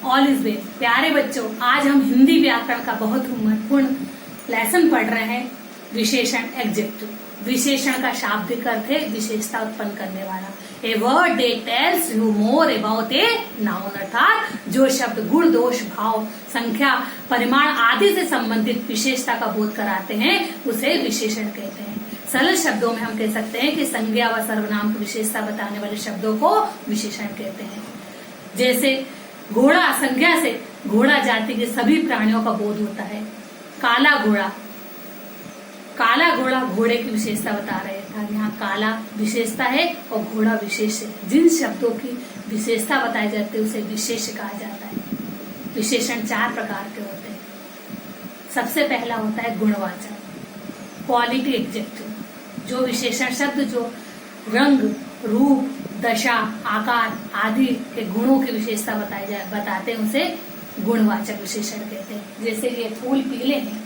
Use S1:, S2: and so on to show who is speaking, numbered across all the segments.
S1: All is well. प्यारे बच्चों, आज हम हिंदी व्याकरण का बहुत महत्वपूर्ण लेसन पढ़ रहे हैं, विशेषण एडजेक्टिव। विशेषण का शाब्दिक अर्थ है विशेषता उत्पन्न करने वाला। A word that tells you more about a noun, अर्थात जो शब्द गुण, दोष, भाव, संख्या, परिमाण आदि से संबंधित विशेषता का बोध कराते हैं उसे विशेषण कहते हैं। सरल शब्दों में हम कह सकते हैं कि संज्ञा व सर्वनाम की विशेषता बताने वाले शब्दों को विशेषण कहते हैं। जैसे घोड़ा, संज्ञा से घोड़ा जाति के सभी प्राणियों का बोध होता है। काला घोड़ा, काला घोड़ा घोड़े की विशेषता बता रहे था, यहाँ काला विशेषता है और घोड़ा विशेष है। जिन शब्दों की विशेषता बताई जाती है उसे विशेष कहा जाता है। विशेषण 4 प्रकार के होते हैं। सबसे पहला होता है गुणवाचक, क्वालिटी एडजेक्टिव। जो विशेषण शब्द जो रंग, रूप, दशा, आकार आदि के गुणों की विशेषता बताते हैं उसे गुणवाचक विशेषण कहते हैं। जैसे ये फूल पीले हैं,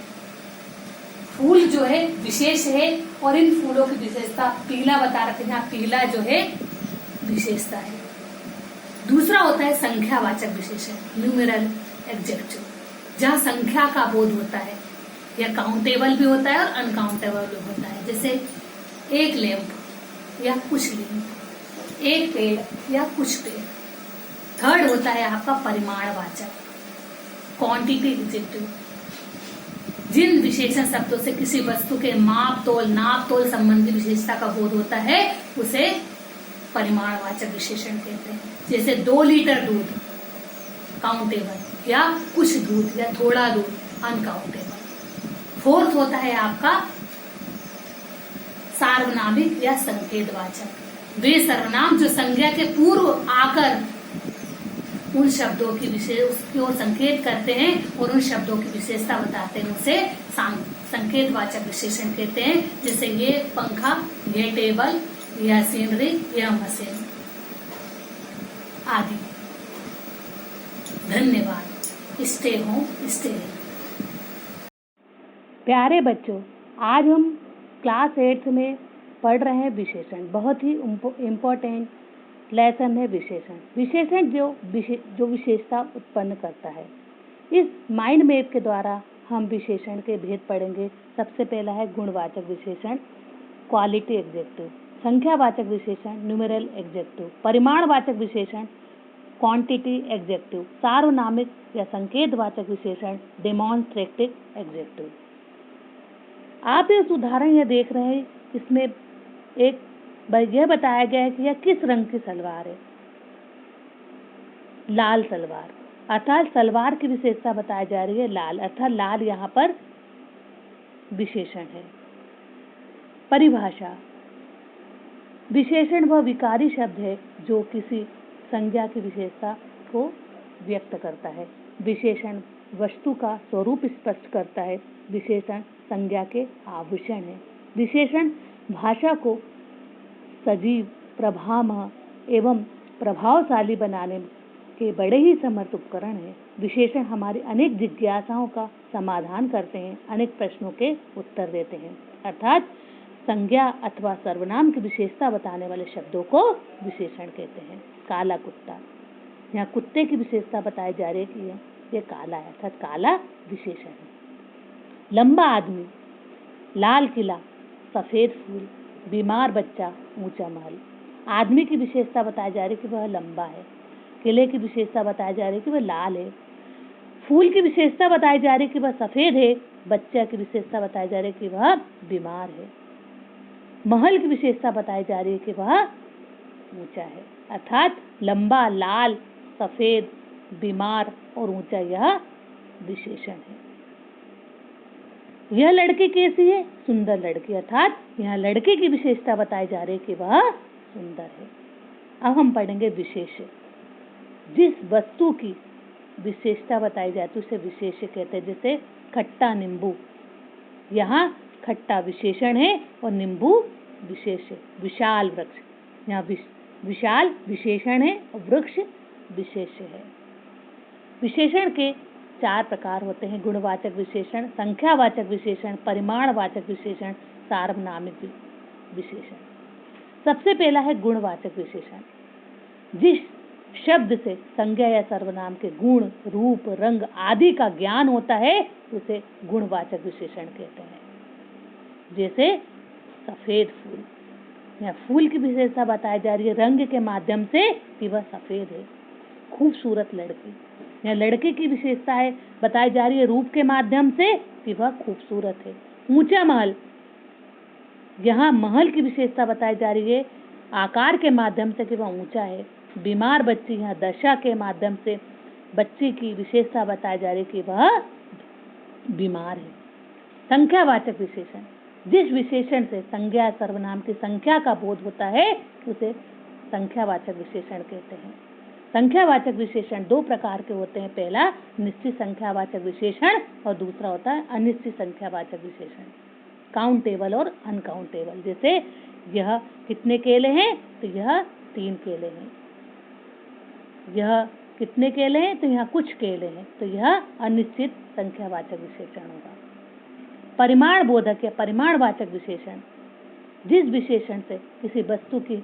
S1: फूल जो है विशेष है और इन फूलों की विशेषता पीला बता रहे थे, यहाँ पीला जो है विशेषता है। दूसरा होता है संख्यावाचक विशेषण, न्यूमेरल एडजेक्टिव, जहाँ संख्या का बोध होता है। यह काउंटेबल भी होता है और अनकाउंटेबल भी होता है। जैसे एक लैंप या कुछ लैंप, एक पेड़ या कुछ पेड़। थर्ड होता है आपका परिमाणवाचक, क्वांटिटी एडजेक्टिव। जिन विशेषण शब्दों से किसी वस्तु के माप तोल, नाप तोल संबंधी विशेषता का बोध होता है उसे परिमाणवाचक विशेषण कहते हैं। जैसे 2 लीटर दूध, काउंटेबल, या कुछ दूध या थोड़ा दूध, अनकाउंटेबल। फोर्थ होता है आपका सार्वनामिक या संकेतवाचक। वे सर्वनाम जो संज्ञा के पूर्व आकर उन शब्दों की उसकी ओर संकेत करते हैं और उन शब्दों की विशेषता बताते हैं उसे संकेतवाचक विशेषण कहते हैं। जैसे ये पंखा, ये टेबल, यह सीनरी, यह मशीन आदि। धन्यवाद। Stay home, stay healthy.
S2: प्यारे बच्चों, आज हम क्लास 8 में पढ़ रहे हैं विशेषण। बहुत ही इम्पोर्टेंट लेसन है विशेषण। विशेषण जो विशेषता उत्पन्न करता है। इस माइंड मैप के द्वारा हम विशेषण के भेद पढ़ेंगे। सबसे पहला है गुणवाचक विशेषण, क्वालिटी एडजेक्टिव। संख्यावाचक विशेषण, न्यूमेरल एडजेक्टिव। परिमाणवाचक विशेषण, क्वांटिटी एडजेक्टिव। सार्वनामिक या संकेतवाचक विशेषण, डेमोन्स्ट्रेटिव एडजेक्टिव। आप इस उदाहरण यह देख रहे हैं, इसमें एक यह बताया गया है कि यह किस रंग की सलवार है। लाल सलवार, अर्थात सलवार की विशेषता बताई जा रही है लाल, अर्थात लाल यहाँ पर विशेषण है। परिभाषा, विशेषण वह विकारी शब्द है जो किसी संज्ञा की विशेषता को व्यक्त करता है। विशेषण वस्तु का स्वरूप स्पष्ट करता है। विशेषण संज्ञा के आभूषण है। विशेषण भाषा को सजीव, प्रभामय एवं प्रभावशाली बनाने के बड़े ही समर्थ उपकरण हैं। विशेषण हमारी अनेक जिज्ञासाओं का समाधान करते हैं, अनेक प्रश्नों के उत्तर देते हैं। अर्थात संज्ञा अथवा सर्वनाम की विशेषता बताने वाले शब्दों को विशेषण कहते हैं। काला कुत्ता, यहाँ कुत्ते की विशेषता बताई जा रही है कि यह काला है, अर्थात काला विशेषण है। लंबा आदमी, लाल किला, सफेद फूल, बीमार बच्चा, ऊंचा महल। आदमी की विशेषता बताई जा रही है कि वह लंबा है। किले की विशेषता बताई जा रही है कि वह लाल है। फूल की विशेषता बताई जा रही है कि वह सफेद है। बच्चा की विशेषता बताई जा रही है कि वह बीमार है। महल की विशेषता बताई जा रही है कि वह ऊंचा है। अर्थात लंबा, लाल, सफेद, बीमार और ऊंचा यह विशेषण है। यह लड़की कैसी है? सुंदर लड़की, अर्थात यहाँ लड़के की विशेषता बताई जा रही है कि वह सुंदर है। अब हम पढ़ेंगे विशेष्य। जिस वस्तु की विशेषता बताई जाती है उसे विशेष्य कहते हैं। जैसे खट्टा नींबू, यहाँ खट्टा विशेषण है और नींबू विशेष्य। विशाल वृक्ष, यहाँ विशाल विशेषण है और वृक्ष विशेष्य है। विशेषण के 4 प्रकार होते हैं: गुणवाचक विशेषण, संख्यावाचक विशेषण, परिमाणवाचक विशेषण, सार्वनामिक विशेषण। सबसे पहला है गुणवाचक विशेषण। जिस शब्द से संज्ञा या सर्वनाम के गुण, रूप, रंग आदि का ज्ञान होता है, उसे गुणवाचक विशेषण कहते हैं। जैसे सफेद फूल, यहाँ फूल की विशेषता बताई जा रही है रंग के माध्यम से कि वह सफेद है। खूबसूरत लड़की, यहाँ लड़के की विशेषता है बताई जा रही है रूप के माध्यम से कि वह खूबसूरत है। ऊंचा महल, यहाँ महल की विशेषता बताई जा रही है आकार के माध्यम से कि वह ऊंचा है। बीमार बच्ची, यहाँ दशा के माध्यम से बच्ची की विशेषता बताई जा रही है कि वह बीमार है। संख्यावाचक विशेषण, जिस विशेषण से संज्ञा सर्वनाम की संख्या का बोध होता है उसे संख्यावाचक विशेषण कहते हैं। संख्यावाचक विशेषण दो प्रकार के होते हैं, पहला निश्चित संख्यावाचक विशेषण और दूसरा होता है अनिश्चित संख्यावाचक विशेषण, काउंटेबल और अनकाउंटेबल। जैसे यह कितने केले हैं, तो यह 3 केले हैं। यह कितने केले हैं, तो यहाँ कुछ केले हैं, तो यह अनिश्चित संख्यावाचक विशेषण होगा। परिमाण बोधक या परिमाणवाचक विशेषण, जिस विशेषण से किसी वस्तु की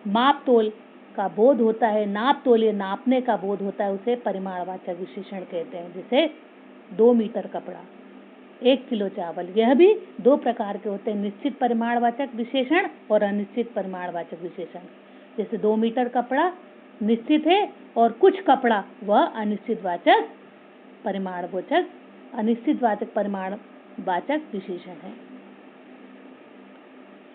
S2: माप तोल का बोध होता है, नाप तोल या नापने का बोध होता है, उसे परिमाणवाचक विशेषण कहते हैं। जैसे 2 मीटर कपड़ा, 1 किलो चावल। यह भी दो प्रकार के होते हैं, निश्चित परिमाणवाचक विशेषण और अनिश्चित परिमाणवाचक विशेषण। जैसे 2 मीटर कपड़ा निश्चित है और कुछ कपड़ा वह अनिश्चितवाचक परिमाणवाचक विशेषण है।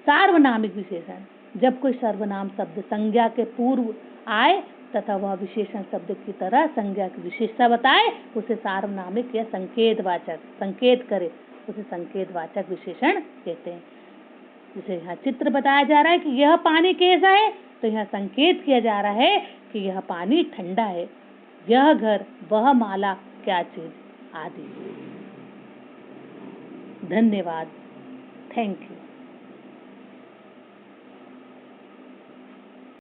S2: सार्वनामिक विशेषण, जब कोई सर्वनाम शब्द संज्ञा के पूर्व आए तथा वह विशेषण शब्द की तरह संज्ञा की विशेषता बताए, उसे सार्वनामिक या संकेत करे, उसे संकेतवाचक विशेषण कहते हैं। जैसे यहाँ चित्र बताया जा रहा है कि यह पानी कैसा है, तो यहाँ संकेत किया जा रहा है कि यह पानी ठंडा है। यह घर, वह माला, क्या चीज आदि। धन्यवाद। Thank you.